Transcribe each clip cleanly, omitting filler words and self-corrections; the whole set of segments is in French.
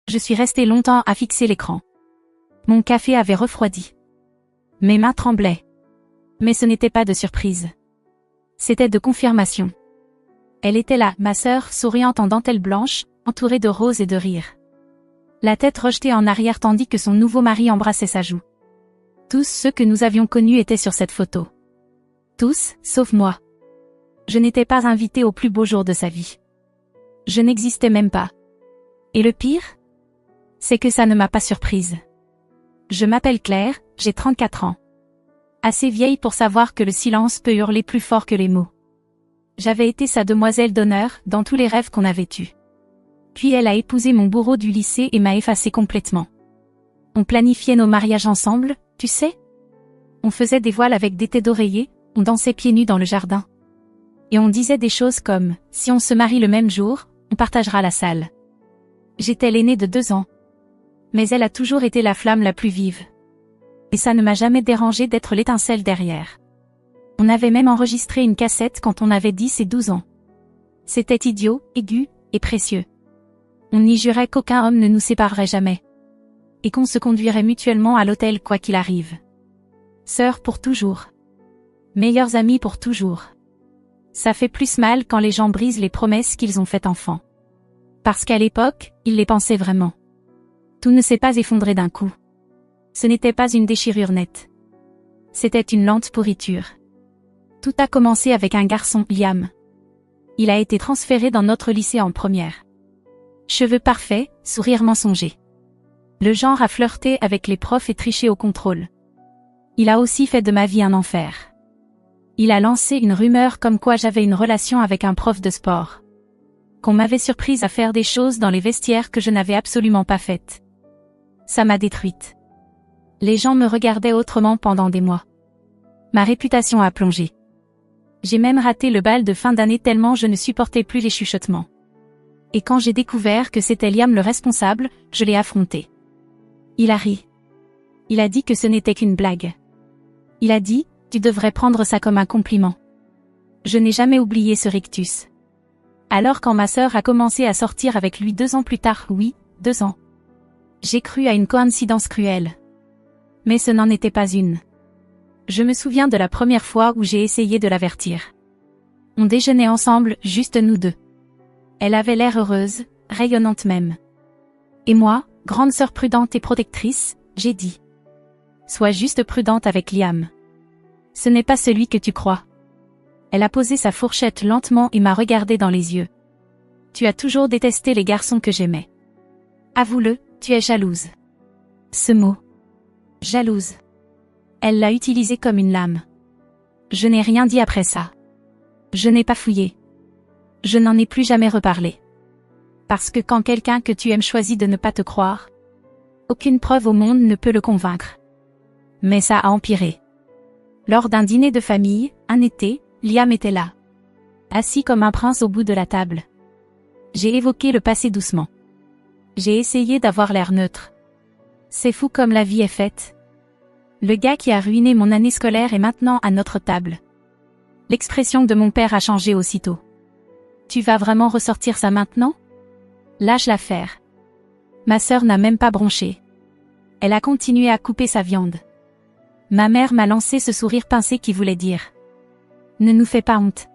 Je suis restée longtemps à fixer l'écran. Mon café avait refroidi. Mes mains tremblaient. Mais ce n'était pas de surprise. C'était de confirmation. Elle était là, ma sœur, souriante en dentelle blanche, entourée de roses et de rires. La tête rejetée en arrière tandis que son nouveau mari embrassait sa joue. Tous ceux que nous avions connus étaient sur cette photo. Tous, sauf moi. Je n'étais pas invitée au plus beau jour de sa vie. Je n'existais même pas. Et le pire? C'est que ça ne m'a pas surprise. Je m'appelle Claire, j'ai 34 ans. Assez vieille pour savoir que le silence peut hurler plus fort que les mots. J'avais été sa demoiselle d'honneur dans tous les rêves qu'on avait eus. Puis elle a épousé mon bourreau du lycée et m'a effacée complètement. On planifiait nos mariages ensemble, tu sais? On faisait des voiles avec des thés d'oreiller, on dansait pieds nus dans le jardin. Et on disait des choses comme « Si on se marie le même jour, on partagera la salle ». J'étais l'aînée de 2 ans. Mais elle a toujours été la flamme la plus vive. Et ça ne m'a jamais dérangé d'être l'étincelle derrière. On avait même enregistré une cassette quand on avait 10 et 12 ans. C'était idiot, aigu, et précieux. On y jurait qu'aucun homme ne nous séparerait jamais. Et qu'on se conduirait mutuellement à l'hôtel quoi qu'il arrive. Sœurs pour toujours. Meilleures amies pour toujours. Ça fait plus mal quand les gens brisent les promesses qu'ils ont faites enfant. Parce qu'à l'époque, ils les pensaient vraiment. Tout ne s'est pas effondré d'un coup. Ce n'était pas une déchirure nette. C'était une lente pourriture. Tout a commencé avec un garçon, Liam. Il a été transféré dans notre lycée en première. Cheveux parfaits, sourire mensonger. Le genre à flirter avec les profs et tricher au contrôle. Il a aussi fait de ma vie un enfer. Il a lancé une rumeur comme quoi j'avais une relation avec un prof de sport. Qu'on m'avait surprise à faire des choses dans les vestiaires que je n'avais absolument pas faites. Ça m'a détruite. Les gens me regardaient autrement pendant des mois. Ma réputation a plongé. J'ai même raté le bal de fin d'année tellement je ne supportais plus les chuchotements. Et quand j'ai découvert que c'était Liam le responsable, je l'ai affronté. Il a ri. Il a dit que ce n'était qu'une blague. Il a dit, tu devrais prendre ça comme un compliment. Je n'ai jamais oublié ce rictus. Alors quand ma sœur a commencé à sortir avec lui 2 ans plus tard, oui, 2 ans. J'ai cru à une coïncidence cruelle. Mais ce n'en était pas une. Je me souviens de la première fois où j'ai essayé de l'avertir. On déjeunait ensemble, juste nous deux. Elle avait l'air heureuse, rayonnante même. Et moi, grande sœur prudente et protectrice, j'ai dit. Sois juste prudente avec Liam. Ce n'est pas celui que tu crois. Elle a posé sa fourchette lentement et m'a regardé dans les yeux. Tu as toujours détesté les garçons que j'aimais. Avoue-le, tu es jalouse. Ce mot. Jalouse. Elle l'a utilisé comme une lame. Je n'ai rien dit après ça. Je n'ai pas fouillé. Je n'en ai plus jamais reparlé. Parce que quand quelqu'un que tu aimes choisit de ne pas te croire, aucune preuve au monde ne peut le convaincre. Mais ça a empiré. Lors d'un dîner de famille, un été, Liam était là. Assis comme un prince au bout de la table. J'ai évoqué le passé doucement. J'ai essayé d'avoir l'air neutre. C'est fou comme la vie est faite. Le gars qui a ruiné mon année scolaire est maintenant à notre table. L'expression de mon père a changé aussitôt. Tu vas vraiment ressortir ça maintenant? Lâche l'affaire. Ma sœur n'a même pas bronché. Elle a continué à couper sa viande. Ma mère m'a lancé ce sourire pincé qui voulait dire: ne nous fais pas honte.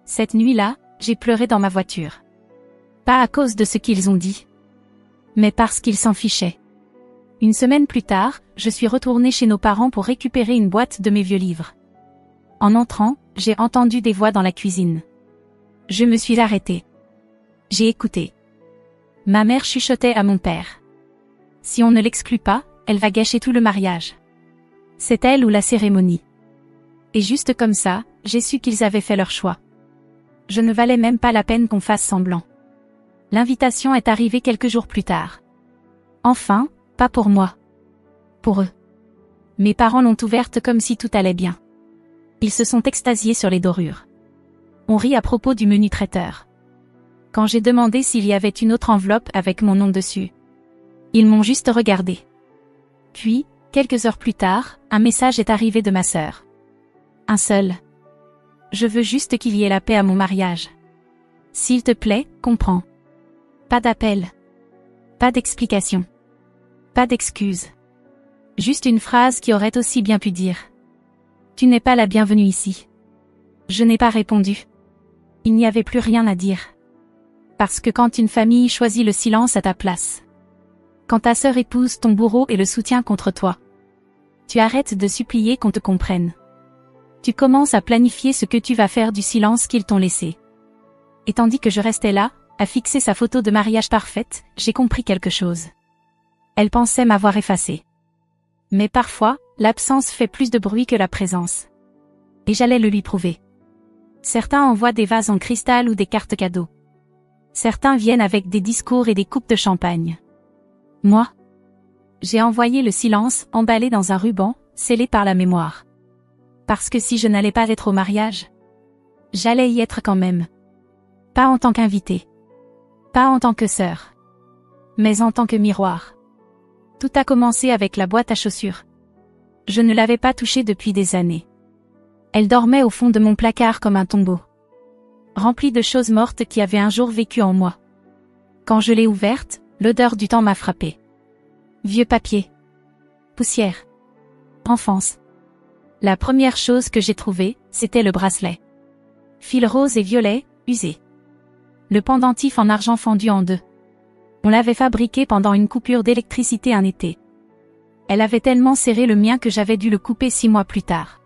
Cette nuit-là, j'ai pleuré dans ma voiture. Pas à cause de ce qu'ils ont dit, mais parce qu'ils s'en fichaient. Une semaine plus tard, je suis retournée chez nos parents pour récupérer une boîte de mes vieux livres. En entrant, j'ai entendu des voix dans la cuisine. Je me suis arrêtée. J'ai écouté. Ma mère chuchotait à mon père. Si on ne l'exclut pas, elle va gâcher tout le mariage. C'est elle ou la cérémonie. Et juste comme ça, j'ai su qu'ils avaient fait leur choix. Je ne valais même pas la peine qu'on fasse semblant. L'invitation est arrivée quelques jours plus tard. Enfin, pas pour moi. Pour eux. Mes parents l'ont ouverte comme si tout allait bien. Ils se sont extasiés sur les dorures. On rit à propos du menu traiteur. Quand j'ai demandé s'il y avait une autre enveloppe avec mon nom dessus, ils m'ont juste regardé. Puis, quelques heures plus tard, un message est arrivé de ma sœur. Un seul. Je veux juste qu'il y ait la paix à mon mariage. S'il te plaît, comprends. Pas d'appel. Pas d'explication. Pas d'excuse. Juste une phrase qui aurait aussi bien pu dire. Tu n'es pas la bienvenue ici. Je n'ai pas répondu. Il n'y avait plus rien à dire. Parce que quand une famille choisit le silence à ta place, quand ta sœur épouse ton bourreau et le soutient contre toi, tu arrêtes de supplier qu'on te comprenne. Tu commences à planifier ce que tu vas faire du silence qu'ils t'ont laissé. Et tandis que je restais là, à fixer sa photo de mariage parfaite, j'ai compris quelque chose. Elle pensait m'avoir effacé. Mais parfois, l'absence fait plus de bruit que la présence. Et j'allais le lui prouver. Certains envoient des vases en cristal ou des cartes cadeaux. Certains viennent avec des discours et des coupes de champagne. Moi, j'ai envoyé le silence emballé dans un ruban, scellé par la mémoire. Parce que si je n'allais pas être au mariage, j'allais y être quand même. Pas en tant qu'invité. Pas en tant que sœur. Mais en tant que miroir. Tout a commencé avec la boîte à chaussures. Je ne l'avais pas touchée depuis des années. Elle dormait au fond de mon placard comme un tombeau. Remplie de choses mortes qui avaient un jour vécu en moi. Quand je l'ai ouverte, l'odeur du temps m'a frappée. Vieux papier. Poussière. Enfance. La première chose que j'ai trouvée, c'était le bracelet. Fil rose et violet, usé. Le pendentif en argent fendu en deux. On l'avait fabriqué pendant une coupure d'électricité un été. Elle avait tellement serré le mien que j'avais dû le couper 6 mois plus tard.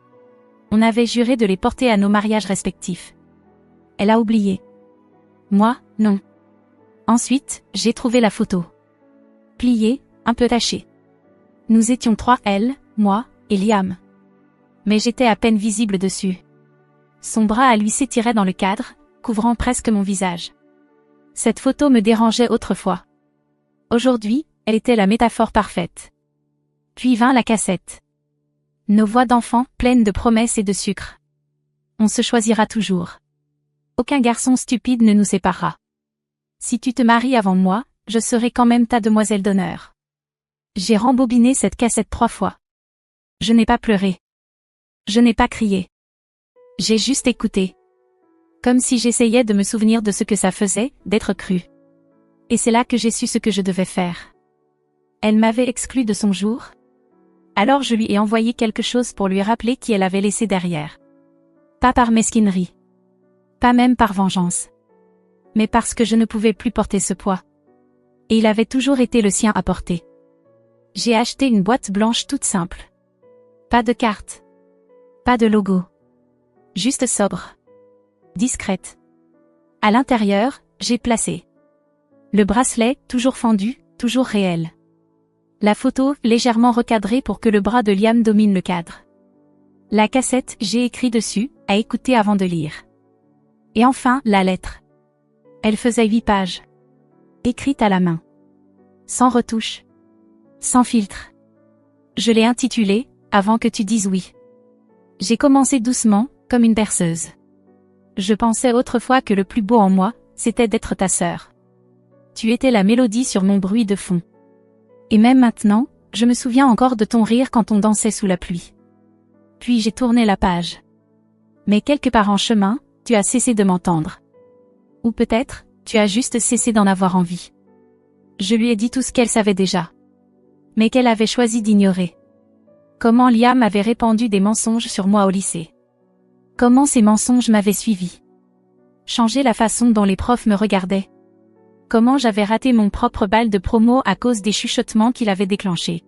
On avait juré de les porter à nos mariages respectifs. Elle a oublié. Moi, non. Ensuite, j'ai trouvé la photo. Pliée, un peu tachée. Nous étions 3, elle, moi, et Liam. Mais j'étais à peine visible dessus. Son bras à lui s'étirait dans le cadre, couvrant presque mon visage. Cette photo me dérangeait autrefois. Aujourd'hui, elle était la métaphore parfaite. Puis vint la cassette. Nos voix d'enfants, pleines de promesses et de sucre. On se choisira toujours. Aucun garçon stupide ne nous séparera. Si tu te maries avant moi, je serai quand même ta demoiselle d'honneur. J'ai rembobiné cette cassette 3 fois. Je n'ai pas pleuré. Je n'ai pas crié. J'ai juste écouté. Comme si j'essayais de me souvenir de ce que ça faisait, d'être cru. Et c'est là que j'ai su ce que je devais faire. Elle m'avait exclu de son jour. Alors je lui ai envoyé quelque chose pour lui rappeler qui elle avait laissé derrière. Pas par mesquinerie. Pas même par vengeance. Mais parce que je ne pouvais plus porter ce poids. Et il avait toujours été le sien à porter. J'ai acheté une boîte blanche toute simple. Pas de carte. Pas de logo. Juste sobre. Discrète. À l'intérieur, j'ai placé le bracelet, toujours fendu, toujours réel. La photo, légèrement recadrée pour que le bras de Liam domine le cadre. La cassette, j'ai écrit dessus, à écouter avant de lire. Et enfin, la lettre. Elle faisait 8 pages. Écrite à la main. Sans retouche. Sans filtre. Je l'ai intitulée, avant que tu dises oui. J'ai commencé doucement, comme une berceuse. Je pensais autrefois que le plus beau en moi, c'était d'être ta sœur. Tu étais la mélodie sur mon bruit de fond. Et même maintenant, je me souviens encore de ton rire quand on dansait sous la pluie. Puis j'ai tourné la page. Mais quelque part en chemin, tu as cessé de m'entendre. Ou peut-être, tu as juste cessé d'en avoir envie. Je lui ai dit tout ce qu'elle savait déjà. Mais qu'elle avait choisi d'ignorer. Comment Liam avait répandu des mensonges sur moi au lycée. Comment ces mensonges m'avaient suivi. Changé la façon dont les profs me regardaient. Comment j'avais raté mon propre bal de promo à cause des chuchotements qu'il avait déclenchés.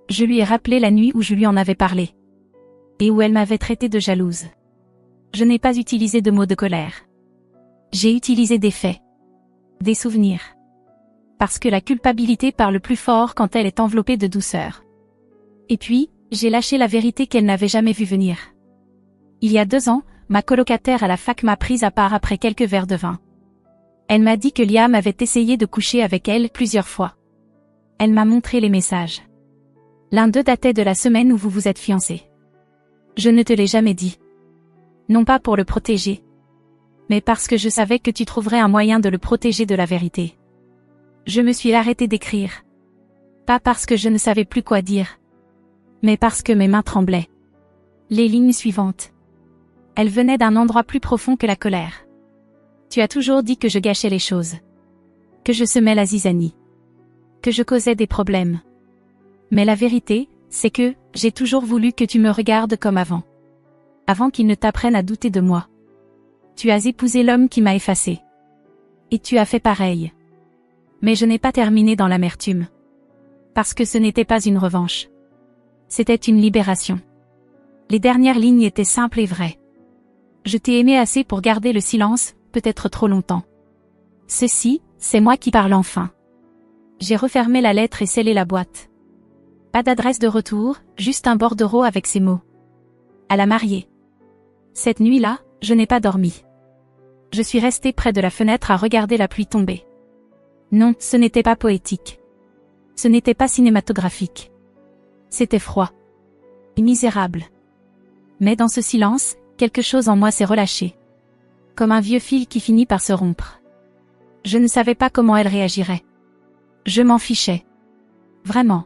Je lui ai rappelé la nuit où je lui en avais parlé. Et où elle m'avait traité de jalouse. Je n'ai pas utilisé de mots de colère. J'ai utilisé des faits. Des souvenirs. Parce que la culpabilité parle plus fort quand elle est enveloppée de douceur. Et puis, j'ai lâché la vérité qu'elle n'avait jamais vue venir. Il y a 2 ans, ma colocataire à la fac m'a prise à part après quelques verres de vin. Elle m'a dit que Liam avait essayé de coucher avec elle plusieurs fois. Elle m'a montré les messages. L'un d'eux datait de la semaine où vous vous êtes fiancés. Je ne te l'ai jamais dit. Non pas pour le protéger. Mais parce que je savais que tu trouverais un moyen de le protéger de la vérité. Je me suis arrêtée d'écrire. Pas parce que je ne savais plus quoi dire. Mais parce que mes mains tremblaient. Les lignes suivantes. Elles venaient d'un endroit plus profond que la colère. Tu as toujours dit que je gâchais les choses. Que je semais la zizanie. que je causais des problèmes. Mais la vérité, c'est que, j'ai toujours voulu que tu me regardes comme avant. Avant qu'il ne t'apprenne à douter de moi. Tu as épousé l'homme qui m'a effacé. Et tu as fait pareil. Mais je n'ai pas terminé dans l'amertume. Parce que ce n'était pas une revanche. C'était une libération. Les dernières lignes étaient simples et vraies. Je t'ai aimé assez pour garder le silence, peut-être trop longtemps. Ceci, c'est moi qui parle enfin. J'ai refermé la lettre et scellé la boîte. Pas d'adresse de retour, juste un bordereau avec ces mots. À la mariée. Cette nuit-là, je n'ai pas dormi. Je suis restée près de la fenêtre à regarder la pluie tomber. Non, ce n'était pas poétique. Ce n'était pas cinématographique. C'était froid. Et misérable. Mais dans ce silence, quelque chose en moi s'est relâché. Comme un vieux fil qui finit par se rompre. Je ne savais pas comment elle réagirait. Je m'en fichais. Vraiment.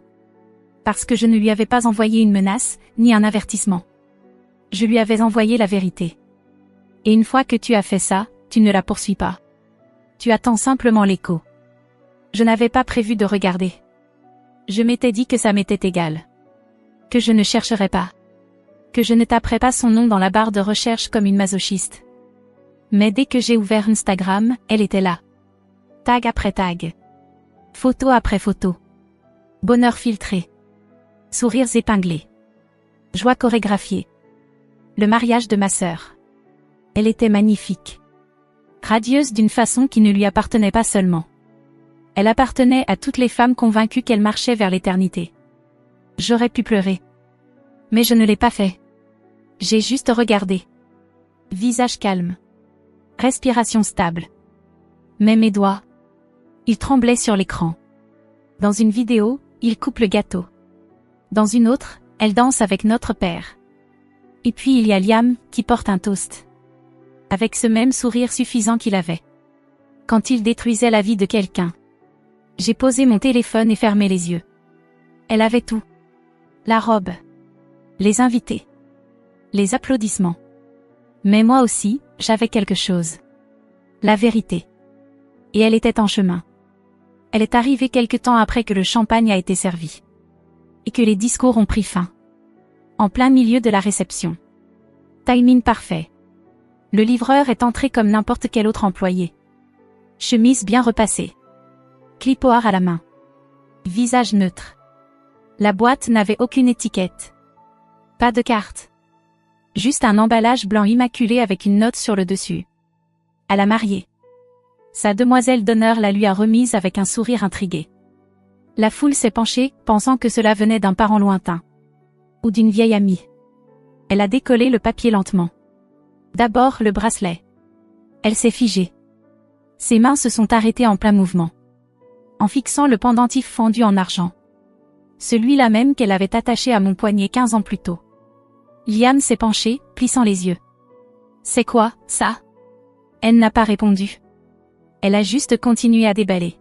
Parce que je ne lui avais pas envoyé une menace, ni un avertissement. Je lui avais envoyé la vérité. Et une fois que tu as fait ça, tu ne la poursuis pas. Tu attends simplement l'écho. Je n'avais pas prévu de regarder. Je m'étais dit que ça m'était égal. Que je ne chercherais pas. Que je ne taperais pas son nom dans la barre de recherche comme une masochiste. Mais dès que j'ai ouvert Instagram, elle était là. Tag après tag. Photo après photo. Bonheur filtré. Sourires épinglés. Joie chorégraphiée. Le mariage de ma sœur. Elle était magnifique. Radieuse d'une façon qui ne lui appartenait pas seulement. Elle appartenait à toutes les femmes convaincues qu'elle marchait vers l'éternité. J'aurais pu pleurer. Mais je ne l'ai pas fait. J'ai juste regardé. Visage calme. Respiration stable. Mais mes doigts. Ils tremblaient sur l'écran. Dans une vidéo, il coupe le gâteau. Dans une autre, elle danse avec notre père. Et puis il y a Liam, qui porte un toast. Avec ce même sourire suffisant qu'il avait. Quand il détruisait la vie de quelqu'un. J'ai posé mon téléphone et fermé les yeux. Elle avait tout. La robe. Les invités. Les applaudissements. Mais moi aussi, j'avais quelque chose. La vérité. Et elle était en chemin. Elle est arrivée quelque temps après que le champagne a été servi. Et que les discours ont pris fin. En plein milieu de la réception. Timing parfait. Le livreur est entré comme n'importe quel autre employé. Chemise bien repassée. Clipoir à la main. Visage neutre. La boîte n'avait aucune étiquette. Pas de carte. Juste un emballage blanc immaculé avec une note sur le dessus. À la mariée. Sa demoiselle d'honneur la lui a remise avec un sourire intrigué. La foule s'est penchée, pensant que cela venait d'un parent lointain. Ou d'une vieille amie. Elle a décollé le papier lentement. D'abord le bracelet. Elle s'est figée. Ses mains se sont arrêtées en plein mouvement. En fixant le pendentif fondu en argent. Celui-là même qu'elle avait attaché à mon poignet 15 ans plus tôt. Liam s'est penché, plissant les yeux. C'est quoi, ça? Elle n'a pas répondu. Elle a juste continué à déballer.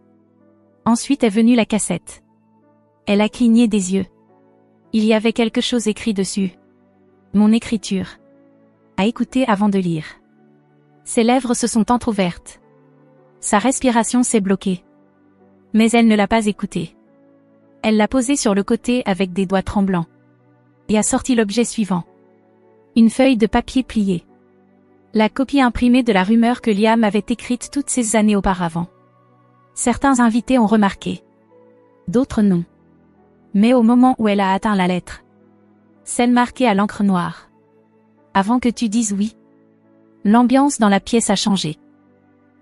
Ensuite est venue la cassette. Elle a cligné des yeux. Il y avait quelque chose écrit dessus. Mon écriture. À écouter avant de lire. Ses lèvres se sont entrouvertes. Sa respiration s'est bloquée. Mais elle ne l'a pas écouté. Elle l'a posé sur le côté avec des doigts tremblants. Et a sorti l'objet suivant. Une feuille de papier pliée. La copie imprimée de la rumeur que Liam avait écrite toutes ces années auparavant. Certains invités ont remarqué. D'autres non. Mais au moment où elle a atteint la lettre. Celle marquée à l'encre noire. Avant que tu dises oui. L'ambiance dans la pièce a changé.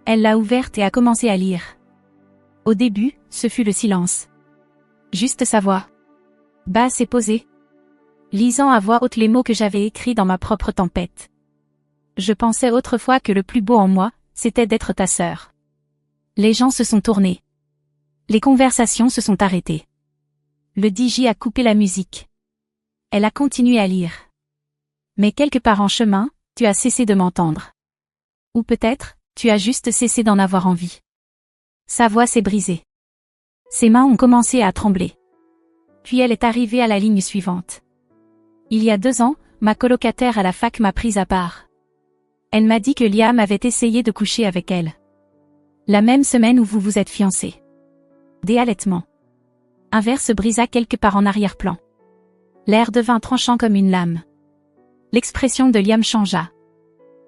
Elle l'a ouverte et a commencé à lire. Au début, ce fut le silence. Juste sa voix. Basse et posée. Lisant à voix haute les mots que j'avais écrits dans ma propre tempête. Je pensais autrefois que le plus beau en moi, c'était d'être ta sœur. Les gens se sont tournés. Les conversations se sont arrêtées. Le DJ a coupé la musique. Elle a continué à lire. Mais quelque part en chemin, tu as cessé de m'entendre. Ou peut-être, tu as juste cessé d'en avoir envie. Sa voix s'est brisée. Ses mains ont commencé à trembler. Puis elle est arrivée à la ligne suivante. Il y a 2 ans, ma colocataire à la fac m'a prise à part. Elle m'a dit que Liam avait essayé de coucher avec elle. La même semaine où vous vous êtes fiancés. Des halètements. Un verre se brisa quelque part en arrière-plan. L'air devint tranchant comme une lame. L'expression de Liam changea.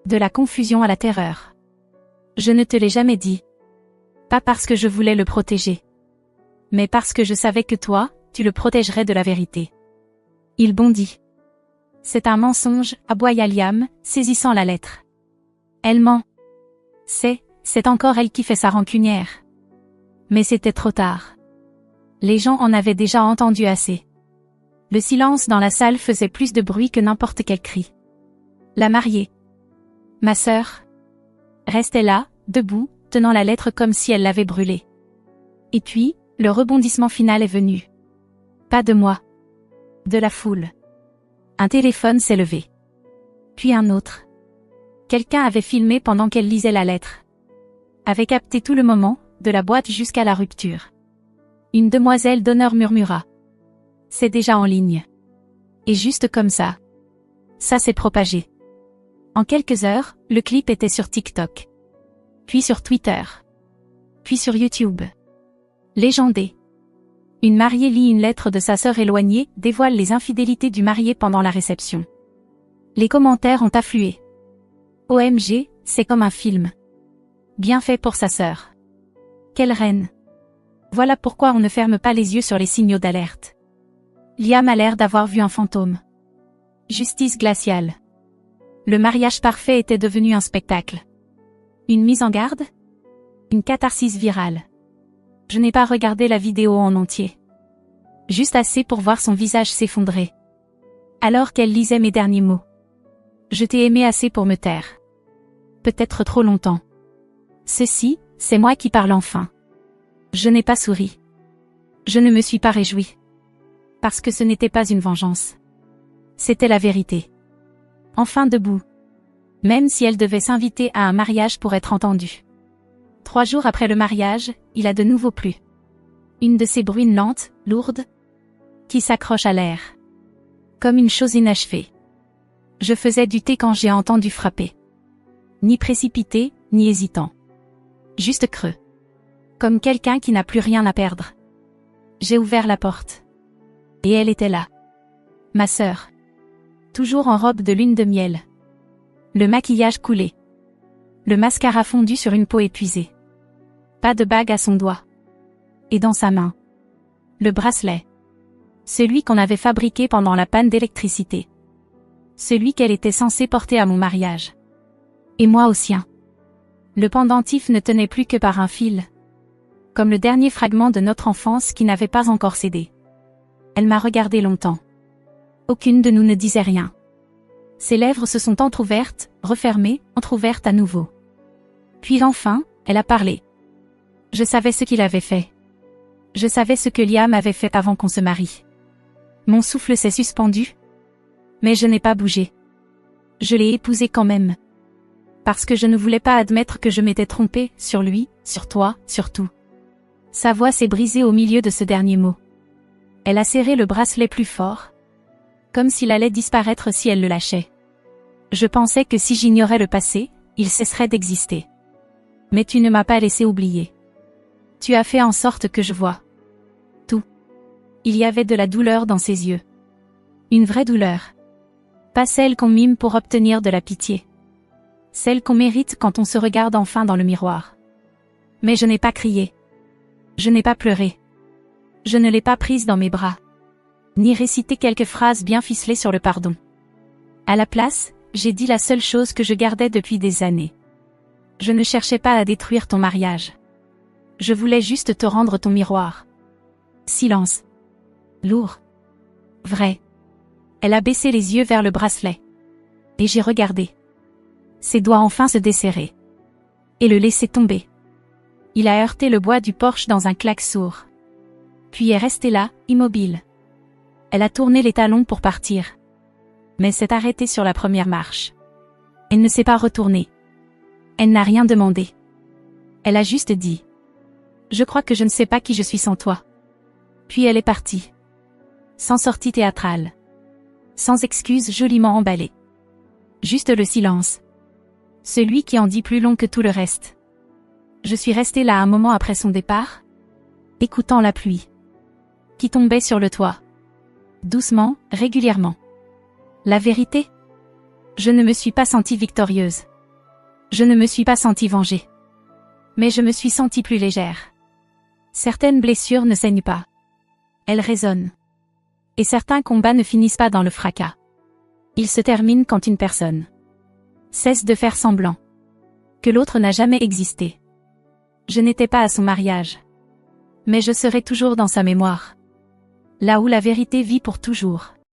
De la confusion à la terreur. Je ne te l'ai jamais dit. Pas parce que je voulais le protéger. Mais parce que je savais que toi, tu le protégerais de la vérité. Il bondit. C'est un mensonge, aboya Liam, saisissant la lettre. Elle ment. C'est encore elle qui fait sa rancunière. Mais c'était trop tard. Les gens en avaient déjà entendu assez. Le silence dans la salle faisait plus de bruit que n'importe quel cri. La mariée. Ma sœur. Restait là, debout, tenant la lettre comme si elle l'avait brûlée. Et puis, le rebondissement final est venu. Pas de moi. De la foule. Un téléphone s'est levé. Puis un autre. Quelqu'un avait filmé pendant qu'elle lisait la lettre. Avait capté tout le moment, de la boîte jusqu'à la rupture. Une demoiselle d'honneur murmura. C'est déjà en ligne. Et juste comme ça. Ça s'est propagé. En quelques heures, le clip était sur TikTok. Puis sur Twitter. Puis sur YouTube. Légendé. Une mariée lit une lettre de sa sœur éloignée, dévoile les infidélités du marié pendant la réception. Les commentaires ont afflué. OMG, c'est comme un film. Bien fait pour sa sœur. Quelle reine. Voilà pourquoi on ne ferme pas les yeux sur les signaux d'alerte. Liam a l'air d'avoir vu un fantôme. Justice glaciale. Le mariage parfait était devenu un spectacle. Une mise en garde? Une catharsis virale. Je n'ai pas regardé la vidéo en entier. Juste assez pour voir son visage s'effondrer. Alors qu'elle lisait mes derniers mots. Je t'ai aimé assez pour me taire. Peut-être trop longtemps. Ceci, c'est moi qui parle enfin. Je n'ai pas souri. Je ne me suis pas réjoui. Parce que ce n'était pas une vengeance. C'était la vérité. Enfin debout. Même si elle devait s'inviter à un mariage pour être entendue. 3 jours après le mariage, il a de nouveau plu. Une de ces bruines lentes, lourdes, qui s'accrochent à l'air. Comme une chose inachevée. Je faisais du thé quand j'ai entendu frapper. Ni précipité, ni hésitant. Juste creux. Comme quelqu'un qui n'a plus rien à perdre. J'ai ouvert la porte. Et elle était là. Ma sœur. Toujours en robe de lune de miel. Le maquillage coulé. Le mascara fondu sur une peau épuisée. Pas de bague à son doigt. Et dans sa main. Le bracelet. Celui qu'on avait fabriqué pendant la panne d'électricité. Celui qu'elle était censée porter à mon mariage. Et moi au sien. Le pendentif ne tenait plus que par un fil. Comme le dernier fragment de notre enfance qui n'avait pas encore cédé. Elle m'a regardé longtemps. Aucune de nous ne disait rien. Ses lèvres se sont entr'ouvertes, refermées, entr'ouvertes à nouveau. Puis enfin, elle a parlé. Je savais ce qu'il avait fait. Je savais ce que Liam avait fait avant qu'on se marie. Mon souffle s'est suspendu. Mais je n'ai pas bougé. Je l'ai épousé quand même. Parce que je ne voulais pas admettre que je m'étais trompée, sur lui, sur toi, sur tout. Sa voix s'est brisée au milieu de ce dernier mot. Elle a serré le bracelet plus fort. Comme s'il allait disparaître si elle le lâchait. Je pensais que si j'ignorais le passé, il cesserait d'exister. Mais tu ne m'as pas laissé oublier. Tu as fait en sorte que je vois. Tout. Il y avait de la douleur dans ses yeux. Une vraie douleur. Pas celle qu'on mime pour obtenir de la pitié. Celle qu'on mérite quand on se regarde enfin dans le miroir. Mais je n'ai pas crié. Je n'ai pas pleuré. Je ne l'ai pas prise dans mes bras. Ni récité quelques phrases bien ficelées sur le pardon. À la place, j'ai dit la seule chose que je gardais depuis des années. Je ne cherchais pas à détruire ton mariage. Je voulais juste te rendre ton miroir. Silence. Lourd. Vrai. Elle a baissé les yeux vers le bracelet. Et j'ai regardé. Ses doigts enfin se desserrer. Et le laisser tomber. Il a heurté le bois du porche dans un claque sourd. Puis est resté là, immobile. Elle a tourné les talons pour partir. Mais s'est arrêtée sur la première marche. Elle ne s'est pas retournée. Elle n'a rien demandé. Elle a juste dit. Je crois que je ne sais pas qui je suis sans toi. Puis elle est partie. Sans sortie théâtrale. Sans excuse joliment emballée. Juste le silence. Celui qui en dit plus long que tout le reste. Je suis restée là un moment après son départ, écoutant la pluie. qui tombaient sur le toit. Doucement, régulièrement. La vérité? Je ne me suis pas sentie victorieuse. Je ne me suis pas sentie vengée. Mais je me suis sentie plus légère. Certaines blessures ne saignent pas. Elles résonnent. Et certains combats ne finissent pas dans le fracas. Ils se terminent quand une personne cesse de faire semblant que l'autre n'a jamais existé. Je n'étais pas à son mariage. Mais je serai toujours dans sa mémoire. Là où la vérité vit pour toujours.